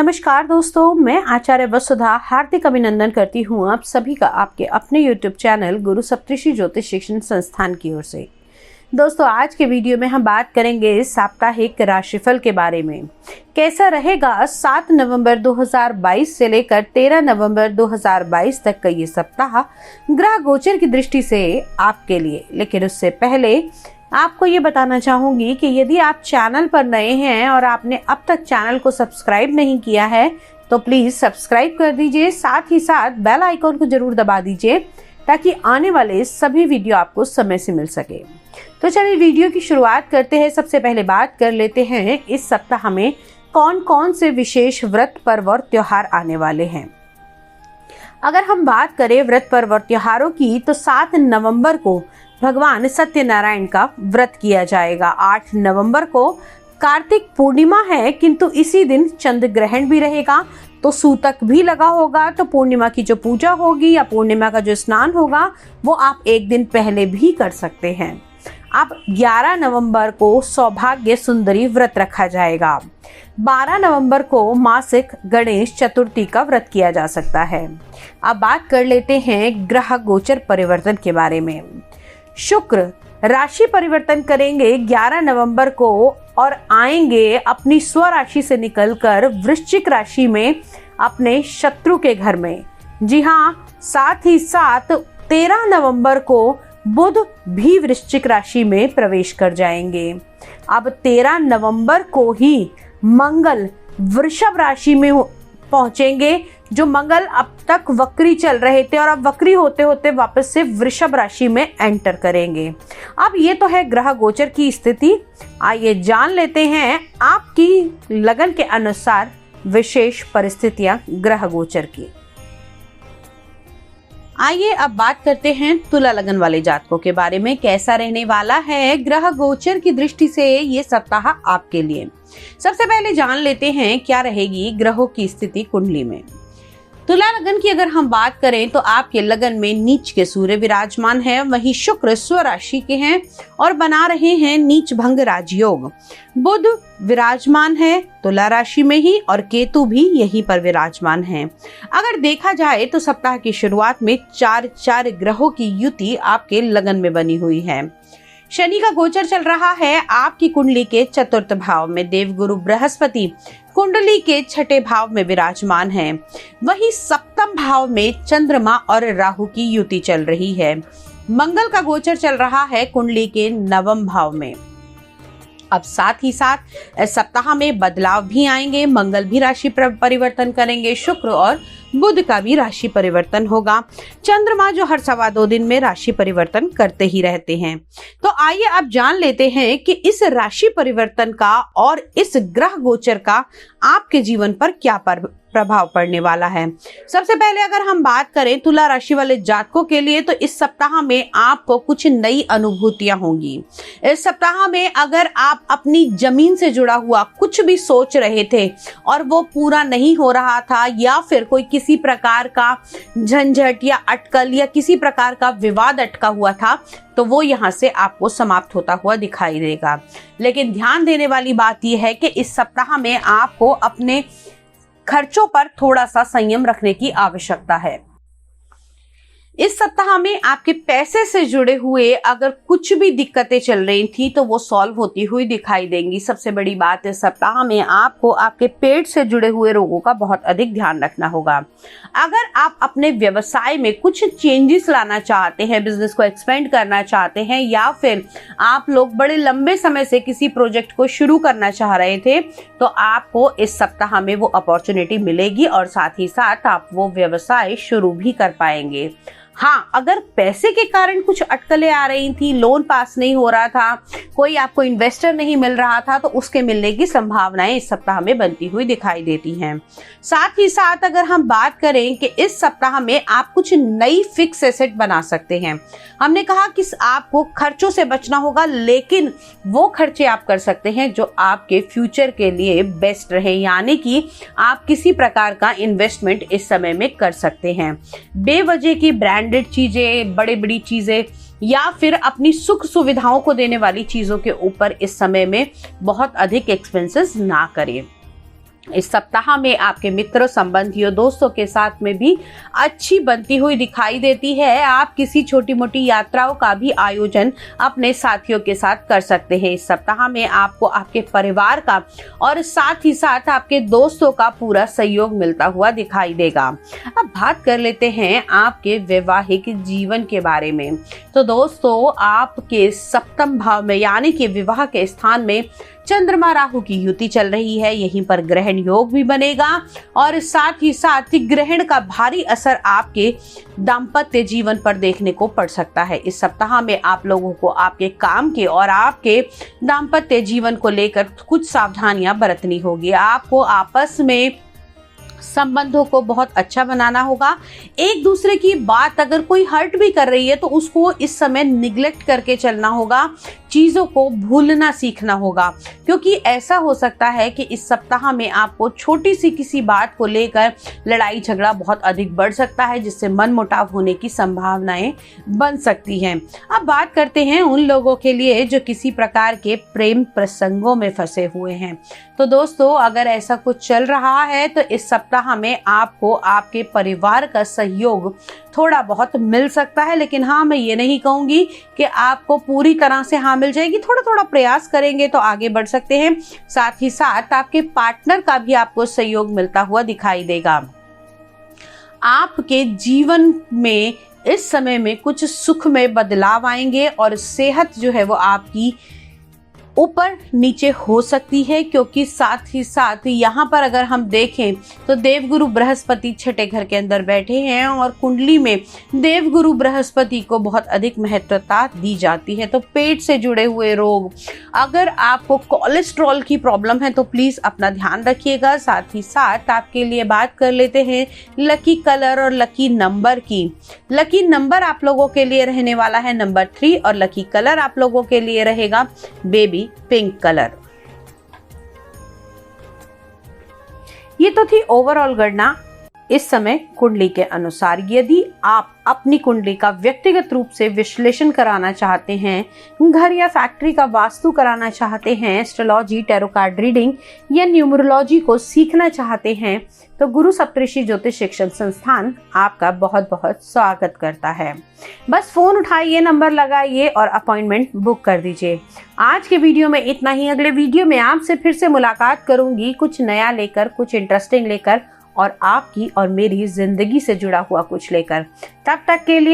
नमस्कार दोस्तों, मैं आचार्य वसुधा हार्दिक अभिनंदन करती हूँ आप सभी का आपके अपने YouTube चैनल गुरु सप्तऋषि ज्योतिष शिक्षण संस्थान की ओर से। दोस्तों, आज के वीडियो में हम बात करेंगे साप्ताहिक राशिफल के बारे में। कैसा रहेगा 7 नवंबर 2022 से लेकर 13 नवंबर 2022 तक का ये सप्ताह ग्रह गोचर की दृष्टि से आपके लिए। लेकिन उससे पहले आपको ये बताना चाहूंगी कि यदि आप चैनल पर नए हैं और आपने अब तक चैनल को सब्सक्राइब नहीं किया है तो प्लीज सब्सक्राइब कर दीजिए, साथ ही साथ बेल आइकॉन को जरूर दबा दीजिए ताकि आने वाले सभी वीडियो आपको समय से मिल सके। तो चलिए वीडियो की शुरुआत करते हैं। सबसे पहले बात कर लेते हैं इस सप्ताह में कौन कौन से विशेष व्रत पर्व और त्योहार आने वाले हैं। अगर हम बात करें व्रत पर्व और त्योहारों की तो 7 नवंबर को भगवान सत्यनारायण का व्रत किया जाएगा। 8 नवंबर को कार्तिक पूर्णिमा है, किंतु इसी दिन चंद्र ग्रहण भी रहेगा तो सूतक भी लगा होगा। तो पूर्णिमा की जो पूजा होगी या पूर्णिमा का जो स्नान होगा वो आप एक दिन पहले भी कर सकते हैं। अब 11 नवंबर को सौभाग्य सुंदरी व्रत रखा जाएगा। 12 नवंबर को मासिक गणेश चतुर्थी का व्रत किया जा सकता है। अब बात कर लेते हैं ग्रह गोचर परिवर्तन के बारे में। शुक्र राशि परिवर्तन करेंगे 11 नवंबर को और आएंगे अपनी स्वराशि से निकलकर वृश्चिक राशि में अपने शत्रु के घर में। जी हाँ, साथ ही साथ 13 नवंबर को बुध भी वृश्चिक राशि में प्रवेश कर जाएंगे। अब 13 नवंबर को ही मंगल वृषभ राशि में पहुंचेंगे। जो मंगल अब तक वक्री चल रहे थे और अब वक्री होते होते वापस से वृषभ राशि में एंटर करेंगे। अब ये तो है ग्रह गोचर की स्थिति। आइए जान लेते हैं आपकी लगन के अनुसार विशेष परिस्थितियां ग्रह गोचर की। आइए अब बात करते हैं तुला लगन वाले जातकों के बारे में। कैसा रहने वाला है ग्रह गोचर की दृष्टि से ये सप्ताह आपके लिए। सबसे पहले जान लेते हैं क्या रहेगी ग्रहों की स्थिति कुंडली में। तुला लगन की अगर हम बात करें तो आपके लगन में नीच के सूर्य विराजमान है, वहीं शुक्र स्वराशि के हैं और बना रहे हैं नीच भंग राजयोग। बुध विराजमान है तुला राशि में ही और केतु भी यहीं पर विराजमान है। अगर देखा जाए तो सप्ताह की शुरुआत में 4 ग्रहों की युति आपके लगन में बनी हुई है। शनि का गोचर चल रहा है आपकी कुंडली के 4th भाव में। देवगुरु बृहस्पति कुंडली के 6ठे भाव में विराजमान है। वहीं 7th भाव में चंद्रमा और राहु की युति चल रही है। मंगल का गोचर चल रहा है कुंडली के 9वें भाव में। अब साथ ही साथ इस सप्ताह में बदलाव भी आएंगे। मंगल भी राशि परिवर्तन करेंगे, शुक्र और बुध का भी राशि परिवर्तन होगा। चंद्रमा जो हर 2.25 दिन में राशि परिवर्तन करते ही रहते हैं। तो आइए अब जान लेते हैं कि इस राशि परिवर्तन का और इस ग्रह गोचर का आपके जीवन पर क्या प्रभाव पड़ने वाला है। सबसे पहले अगर हम बात करें तुला राशि वाले जातकों के लिए तो इस सप्ताह में आपको कुछ नई अनुभूतियां होंगी। इस सप्ताह में अगर आप अपनी जमीन से जुड़ा हुआ कुछ भी सोच रहे थे और वो पूरा नहीं हो रहा था या फिर कोई किसी प्रकार का झंझट या अटकल या किसी प्रकार का विवाद अटका हुआ था तो वो यहाँ से आपको समाप्त होता हुआ दिखाई देगा। लेकिन ध्यान देने वाली बात यह है कि इस सप्ताह में आपको अपने खर्चों पर थोड़ा सा संयम रखने की आवश्यकता है। इस सप्ताह में आपके पैसे से जुड़े हुए अगर कुछ भी दिक्कतें चल रही थी तो वो सॉल्व होती हुई दिखाई देंगी। सबसे बड़ी बात इस सप्ताह में आपको आपके पेट से जुड़े हुए रोगों का बहुत अधिक ध्यान रखना होगा। अगर आप अपने व्यवसाय में कुछ चेंजेस लाना चाहते हैं, बिजनेस को एक्सपेंड करना चाहते हैं या फिर आप लोग बड़े लंबे समय से किसी प्रोजेक्ट को शुरू करना चाह रहे थे तो आपको इस सप्ताह में वो अपॉर्चुनिटी मिलेगी और साथ ही साथ आप वो व्यवसाय शुरू भी कर पाएंगे। हाँ, अगर पैसे के कारण कुछ अटकलें आ रही थी, लोन पास नहीं हो रहा था, कोई आपको इन्वेस्टर नहीं मिल रहा था तो उसके मिलने की संभावनाएं इस सप्ताह में बनती हुई दिखाई देती हैं। साथ ही साथ अगर हम बात करें कि इस सप्ताह में आप कुछ नई फिक्स एसेट बना सकते हैं। हमने कहा कि आपको खर्चों से बचना होगा, लेकिन वो खर्चे आप कर सकते हैं जो आपके फ्यूचर के लिए बेस्ट रहे, यानी कि आप किसी प्रकार का इन्वेस्टमेंट इस समय में कर सकते हैं। बेवजह की ब्रांडेड चीजें, बड़ी चीजें या फिर अपनी सुख सुविधाओं को देने वाली चीजों के ऊपर इस समय में बहुत अधिक एक्सपेंसेस ना करिए। इस सप्ताह में आपके मित्रों, संबंधियों, दोस्तों के साथ में भी अच्छी बनती हुई दिखाई देती है। आप किसी छोटी मोटी यात्राओं का भी आयोजन अपने साथियों के साथ कर सकते हैं। इस सप्ताह में आपको आपके परिवार का और साथ ही साथ आपके दोस्तों का पूरा सहयोग मिलता हुआ दिखाई देगा। अब बात कर लेते हैं आपके वैवाहिक जीवन के बारे में। तो दोस्तों, आपके सप्तम भाव में यानी कि विवाह के स्थान में चंद्रमा राहु की युति चल रही है। यहीं पर ग्रहण योग भी बनेगा और साथ ही साथ ग्रहण का भारी असर आपके दाम्पत्य जीवन पर देखने को पड़ सकता है। इस सप्ताह में आप लोगों को आपके काम के और आपके दाम्पत्य जीवन को लेकर कुछ सावधानियां बरतनी होगी। आपको आपस में संबंधों को बहुत अच्छा बनाना होगा। एक दूसरे की बात अगर कोई हर्ट भी कर रही है तो उसको इस समय निग्लेक्ट करके चलना होगा, चीजों को भूलना सीखना होगा, क्योंकि ऐसा हो सकता है कि इस सप्ताह में आपको छोटी सी किसी बात को लेकर लड़ाई झगड़ा बहुत अधिक बढ़ सकता है, जिससे मनमुटाव होने की संभावनाएं बन सकती हैं। अब बात करते हैं उन लोगों के लिए जो किसी प्रकार के प्रेम प्रसंगों में फंसे हुए हैं। तो दोस्तों, अगर ऐसा कुछ चल रहा है तो इस सप्ताह में आपको आपके परिवार का सहयोग थोड़ा बहुत मिल सकता है, लेकिन हाँ, मैं ये नहीं कहूंगी कि आपको पूरी तरह से हाँ मिल जाएगी। थोड़ा थोड़ा प्रयास करेंगे तो आगे बढ़ सकते हैं। साथ ही साथ आपके पार्टनर का भी आपको सहयोग मिलता हुआ दिखाई देगा। आपके जीवन में इस समय में कुछ सुख में बदलाव आएंगे और सेहत जो है वो आपकी ऊपर नीचे हो सकती है, क्योंकि साथ ही साथ यहाँ पर अगर हम देखें तो देवगुरु बृहस्पति छठे घर के अंदर बैठे हैं और कुंडली में देवगुरु बृहस्पति को बहुत अधिक महत्वता दी जाती है। तो पेट से जुड़े हुए रोग, अगर आपको कोलेस्ट्रॉल की प्रॉब्लम है तो प्लीज अपना ध्यान रखिएगा। साथ ही साथ आपके लिए बात कर लेते हैं लकी कलर और लकी नंबर की। लकी नंबर आप लोगों के लिए रहने वाला है नंबर 3 और लकी कलर आप लोगों के लिए रहेगा बेबी पिंक कलर। ये तो थी ओवरऑल गणना इस समय कुंडली के अनुसार। यदि आप अपनी कुंडली का व्यक्तिगत रूप से विश्लेषण कराना चाहते हैं, घर या फैक्ट्री का वास्तु कराना चाहते हैं, एस्ट्रोलॉजी, टैरो कार्ड रीडिंग या न्यूमरोलॉजी को सीखना चाहते हैं, तो गुरु सप्तऋषि ज्योतिष शिक्षण संस्थान आपका बहुत बहुत स्वागत करता है। बस फोन उठाइए, नंबर लगाइए और अपॉइंटमेंट बुक कर दीजिए। आज के वीडियो में इतना ही। अगले वीडियो में आपसे फिर से मुलाकात करूंगी, कुछ नया लेकर, कुछ इंटरेस्टिंग लेकर और आपकी और मेरी जिंदगी से जुड़ा हुआ कुछ लेकर। तब तक के लिए